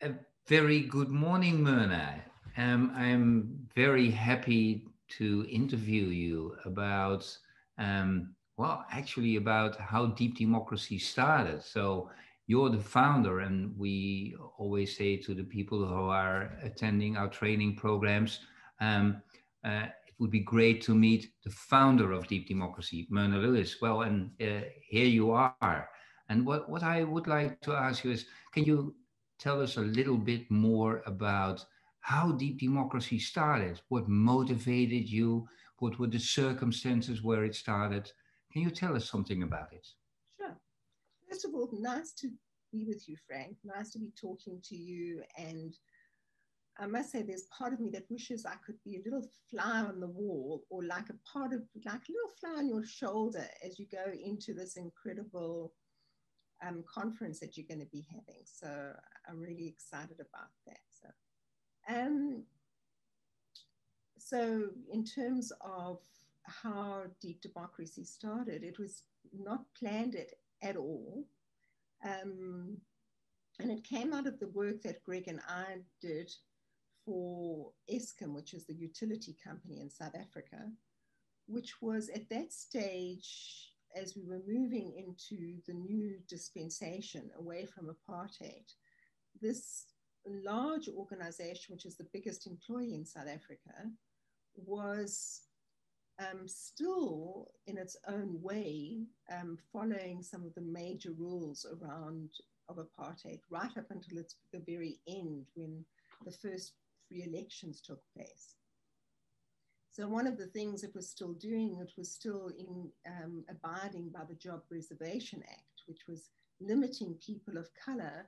A very good morning, Myrna. I'm very happy to interview you about, actually about how Deep Democracy started. So you're the founder, and we always say to the people who are attending our training programs, um, it would be great to meet the founder of Deep Democracy, Myrna Lewis. Well, and here you are. And what I would like to ask you is, can you tell us a little bit more about how Deep Democracy started? What motivated you? What were the circumstances where it started? Can you tell us something about it? Sure. First of all, nice to be with you, Frank. Nice to be talking to you. And I must say, there's part of me that wishes I could be a little fly on the wall, or like a part of, like a little fly on your shoulder as you go into this incredible conference that you're going to be having. So I'm really excited about that. Um, so in terms of how Deep Democracy started, it was not planned at all. Um, and it came out of the work that Greg and I did for Eskom, which is the utility company in South Africa, which was at that stage, as we were moving into the new dispensation away from apartheid, this large organization, which is the biggest employer in South Africa, was still in its own way following some of the major rules around of apartheid right up until its the very end when the first free elections took place. So one of the things it was still doing, it was still in abiding by the Job Reservation Act, which was limiting people of color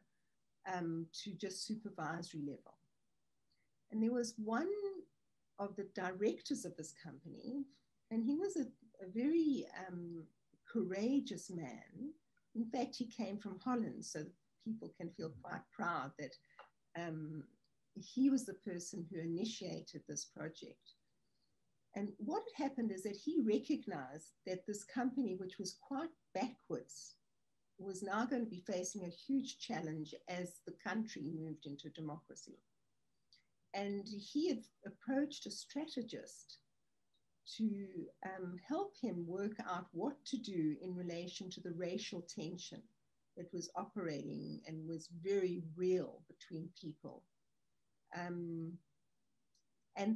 to just supervisory level. And there was one of the directors of this company, and he was a very courageous man. In fact, he came from Holland, so people can feel quite proud that he was the person who initiated this project. And what had happened is that he recognized that this company, which was quite backwards, was now going to be facing a huge challenge as the country moved into democracy. And he had approached a strategist to help him work out what to do in relation to the racial tension that was operating and was very real between people. And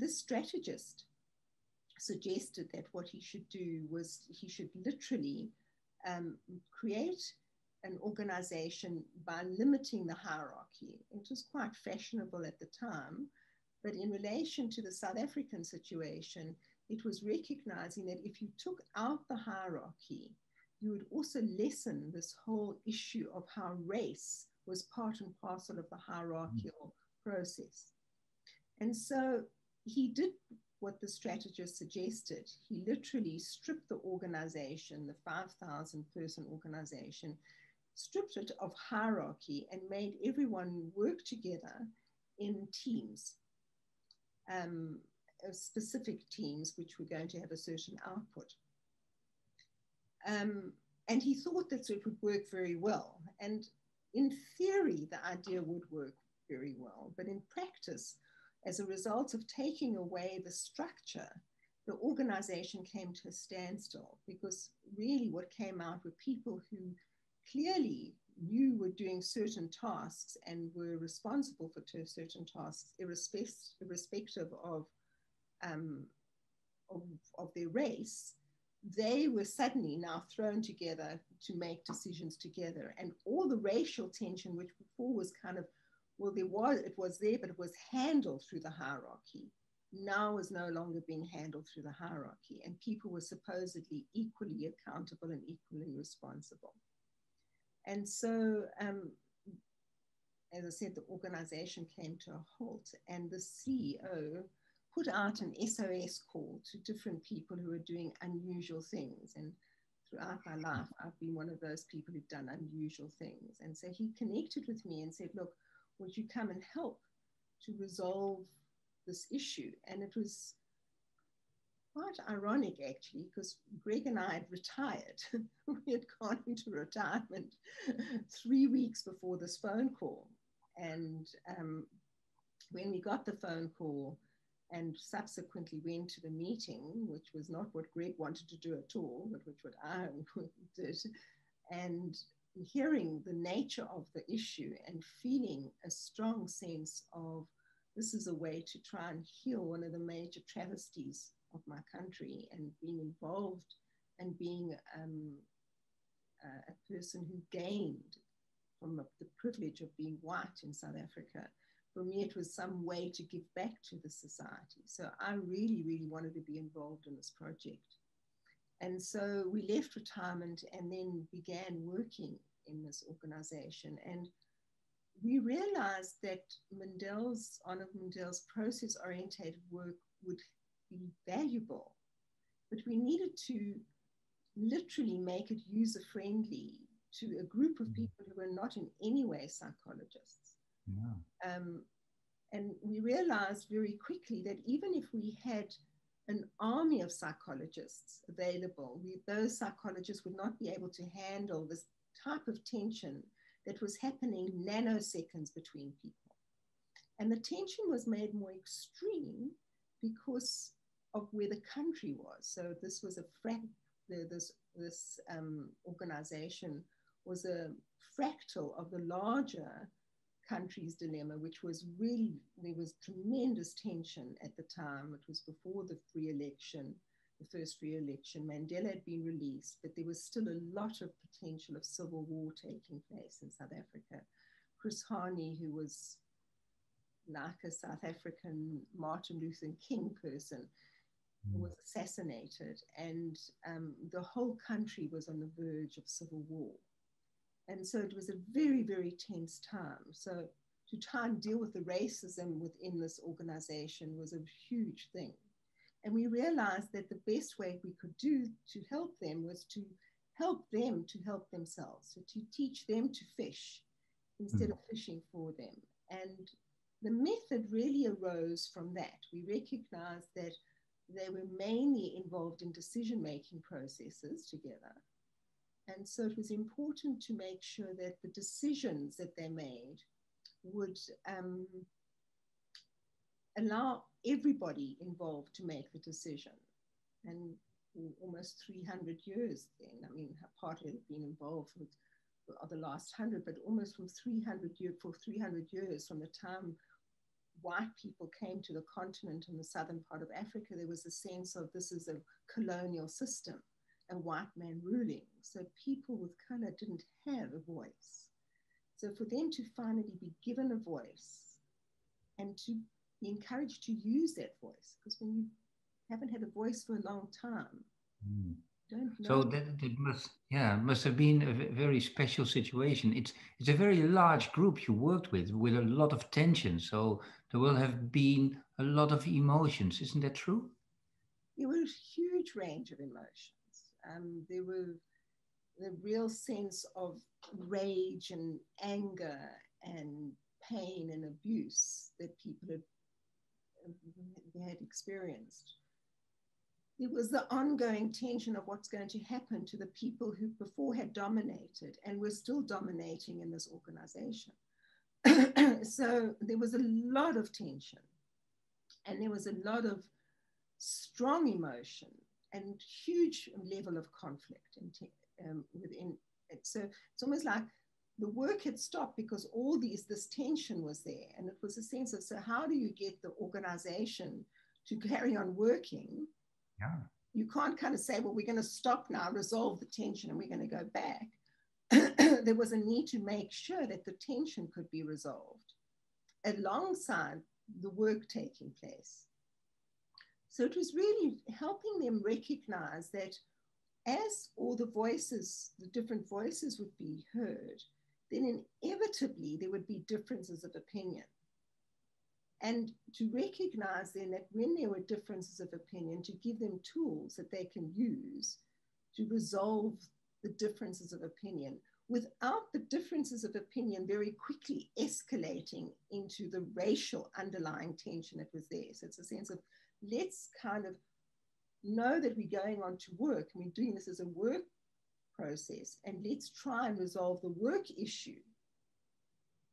this strategist suggested that what he should do was he should literally create an organization by limiting the hierarchy. It was quite fashionable at the time, but in relation to the South African situation, it was recognizing that if you took out the hierarchy, you would also lessen this whole issue of how race was part and parcel of the hierarchical process. And so he did what the strategist suggested. He literally stripped the organization, the 5,000 person organization, stripped it of hierarchy and made everyone work together in teams, specific teams, which were going to have a certain output. And he thought that it would work very well. And in theory, the idea would work very well, but in practice, as a result of taking away the structure, the organization came to a standstill, because really what came out were people who clearly knew were doing certain tasks and were responsible for certain tasks, irrespective of their race. They were suddenly now thrown together to make decisions together. And all the racial tension, which before was kind of, well, it was there, but it was handled through the hierarchy, now is no longer being handled through the hierarchy. And people were supposedly equally accountable and equally responsible. And so, as I said, the organization came to a halt, and the CEO put out an SOS call to different people who are doing unusual things. And throughout my life, I've been one of those people who've done unusual things. And so he connected with me and said, look, would you come and help to resolve this issue? And it was quite ironic, actually, because Greg and I had retired. We had gone into retirement 3 weeks before this phone call. And when we got the phone call and subsequently went to the meeting, which was not what Greg wanted to do at all, but which what I did, and hearing the nature of the issue and feeling a strong sense of this is a way to try and heal one of the major travesties of my country, and being involved and being a person who gained from the privilege of being white in South Africa. For me, it was some way to give back to the society. So I really, really wanted to be involved in this project. And so we left retirement and then began working in this organization. And we realized that Honorable Mandel's process-oriented work would be valuable, but we needed to literally make it user-friendly to a group of people who were not in any way psychologists. Yeah. And we realized very quickly that even if we had an army of psychologists available, those psychologists would not be able to handle this type of tension that was happening nanoseconds between people. And the tension was made more extreme because of where the country was. So this was this organization was a fractal of the larger country's dilemma, which was really, there was tremendous tension at the time. It was before the free election, the first free election. Mandela had been released, but there was still a lot of potential of civil war taking place in South Africa. Chris Hani, who was like a South African Martin Luther King person, was assassinated, and the whole country was on the verge of civil war. And so it was a very, very tense time. So to try and deal with the racism within this organization was a huge thing. And we realized that the best way we could do to help them was to help them to help themselves, so to teach them to fish instead of fishing for them. And the method really arose from that. We recognized that they were mainly involved in decision-making processes together. And so it was important to make sure that the decisions that they made would allow everybody involved to make the decision. And almost 300 years then, I mean, partly had been involved with the last 100, but almost from 300 years from the time white people came to the continent in the southern part of Africa, there was a sense of this is a colonial system, a white man ruling. So people with color didn't have a voice. So for them to finally be given a voice and to be encouraged to use that voice, because when you haven't had a voice for a long time, don't know. So that must have been a very special situation. It's a very large group you worked with a lot of tension. So there will have been a lot of emotions. Isn't that true? There was a huge range of emotions. There were the real sense of rage and anger and pain and abuse that people had experienced. There was the ongoing tension of what's going to happen to the people who before had dominated and were still dominating in this organization. So there was a lot of tension, and there was a lot of strong emotion and huge level of conflict within it. So it's almost like the work had stopped because this tension was there, and it was a sense of, so how do you get the organization to carry on working? Yeah. You can't kind of say, well, we're going to stop now, resolve the tension, and we're going to go back. There was a need to make sure that the tension could be resolved alongside the work taking place. So it was really helping them recognize that as all the voices, the different voices would be heard, then inevitably there would be differences of opinion. And to recognize then that when there were differences of opinion, to give them tools that they can use to resolve the differences of opinion without the differences of opinion very quickly escalating into the racial underlying tension that was there. So it's a sense of, let's kind of know that we're going on to work and we're doing this as a work process, and let's try and resolve the work issue.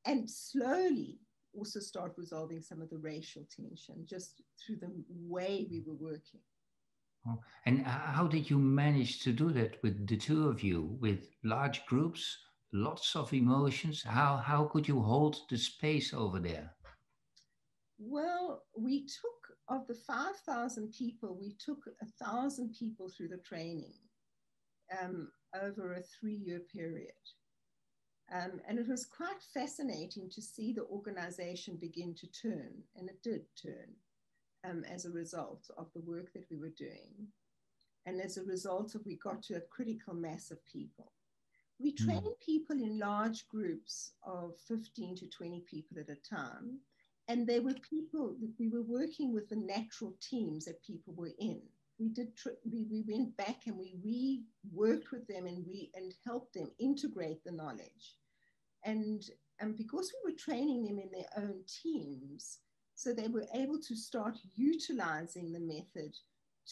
and slowly also start resolving some of the racial tension just through the way we were working. Oh, and how did you manage to do that with the two of you, with large groups, lots of emotions? How could you hold the space over there? Well, we took, of the 5,000 people, we took 1,000 people through the training over a 3-year period. And it was quite fascinating to see the organization begin to turn, and it did turn as a result of the work that we were doing. And as a result of, we got to a critical mass of people. We trained people in large groups of 15 to 20 people at a time. And they were people that we were working with the natural teams that people were in. We went back and we reworked with them and helped them integrate the knowledge. And because we were training them in their own teams, so they were able to start utilizing the method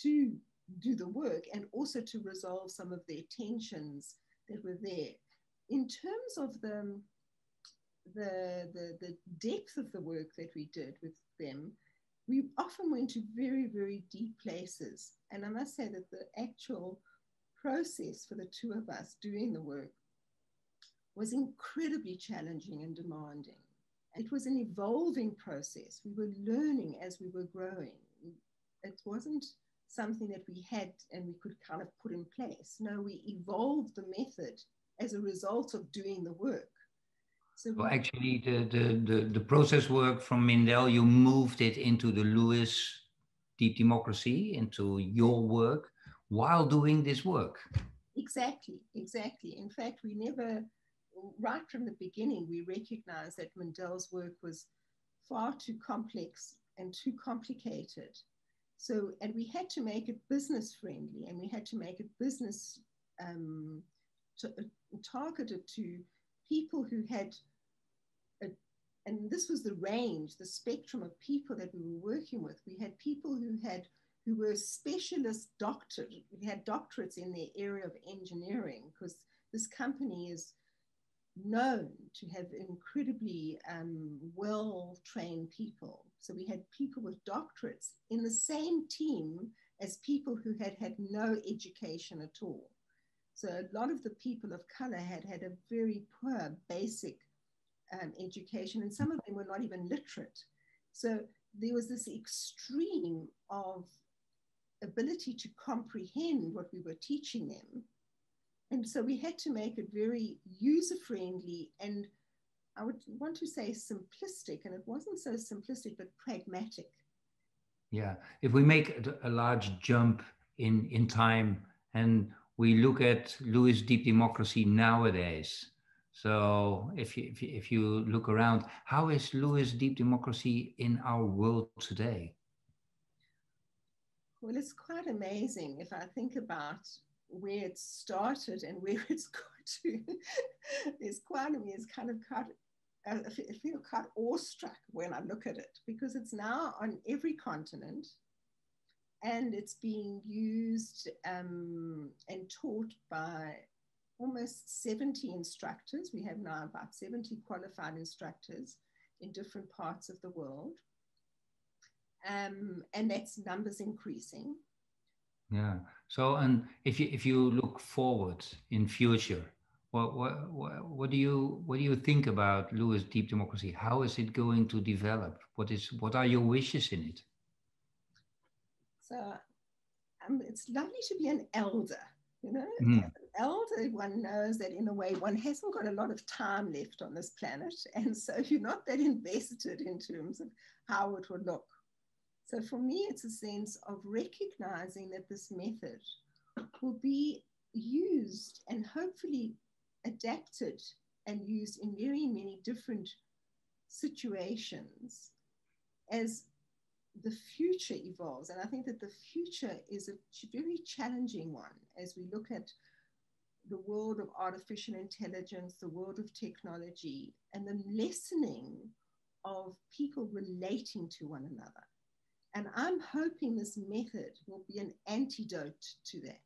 to do the work and also to resolve some of their tensions that were there. In terms of the depth of the work that we did with them, we often went to very, very deep places. And I must say that the actual process for the two of us doing the work was incredibly challenging and demanding. It was an evolving process. We were learning as we were growing. It wasn't something that we had and we could kind of put in place. No, we evolved the method as a result of doing the work. So actually, the process work from Mindel, you moved it into the Lewis Deep Democracy, into your work, while doing this work. Exactly. In fact, we never, right from the beginning, we recognized that Mindel's work was far too complex and too complicated. So, and we had to make it business friendly, and we had to make it business targeted to people who had, and this was the range, the spectrum of people that we were working with. We had people who were specialist doctors, who had doctorates in their area of engineering, because this company is known to have incredibly well-trained people. So we had people with doctorates in the same team as people who had had no education at all. So a lot of the people of color had a very poor basic education, and some of them were not even literate. So there was this extreme of ability to comprehend what we were teaching them. And so we had to make it very user-friendly, and I would want to say simplistic, and it wasn't so simplistic, but pragmatic. Yeah, if we make a large jump in time and we look at Lewis Deep Democracy nowadays, so if you look around, how is Lewis Deep Democracy in our world today? Well, it's quite amazing if I think about where it started and where it's got to. It's quite, I mean, it's kind of quite, I feel quite awestruck when I look at it, because it's now on every continent and it's being used and taught by almost 70 instructors. We have now about 70 qualified instructors in different parts of the world. And that's numbers increasing. Yeah. So, and if you look forward in future, what do you think about Lewis Deep Democracy? How is it going to develop? What are your wishes in it? So it's lovely to be an elder. You know, Mm. as an elder, one knows that in a way one hasn't got a lot of time left on this planet, and so you're not that invested in terms of how it would look. So for me, it's a sense of recognizing that this method will be used and hopefully adapted and used in very many different situations as the future evolves. And I think that the future is a very challenging one as we look at the world of artificial intelligence, the world of technology, and the lessening of people relating to one another. And I'm hoping this method will be an antidote to that.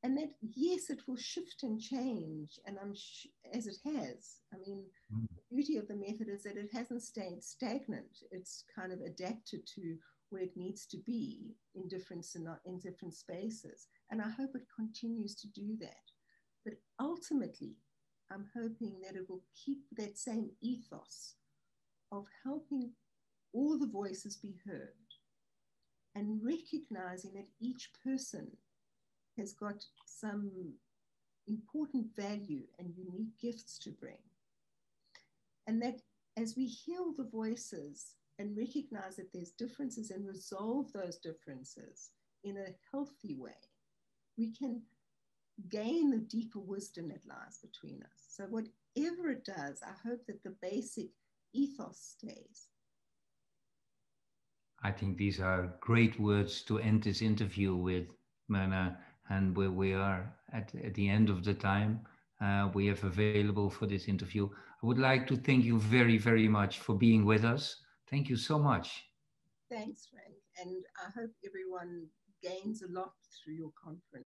And that, yes, it will shift and change, and as it has. I mean, the beauty of the method is that it hasn't stayed stagnant. It's kind of adapted to where it needs to be in different spaces. And I hope it continues to do that. But ultimately, I'm hoping that it will keep that same ethos of helping all the voices be heard and recognizing that each person has got some important value and unique gifts to bring. And that as we heal the voices and recognize that there's differences and resolve those differences in a healthy way, we can gain the deeper wisdom that lies between us. So whatever it does, I hope that the basic ethos stays. I think these are great words to end this interview with, Myrna. And where we are at the end of the time we have available for this interview. I would like to thank you very, very much for being with us. Thank you so much. Thanks, Frank. And I hope everyone gains a lot through your conference.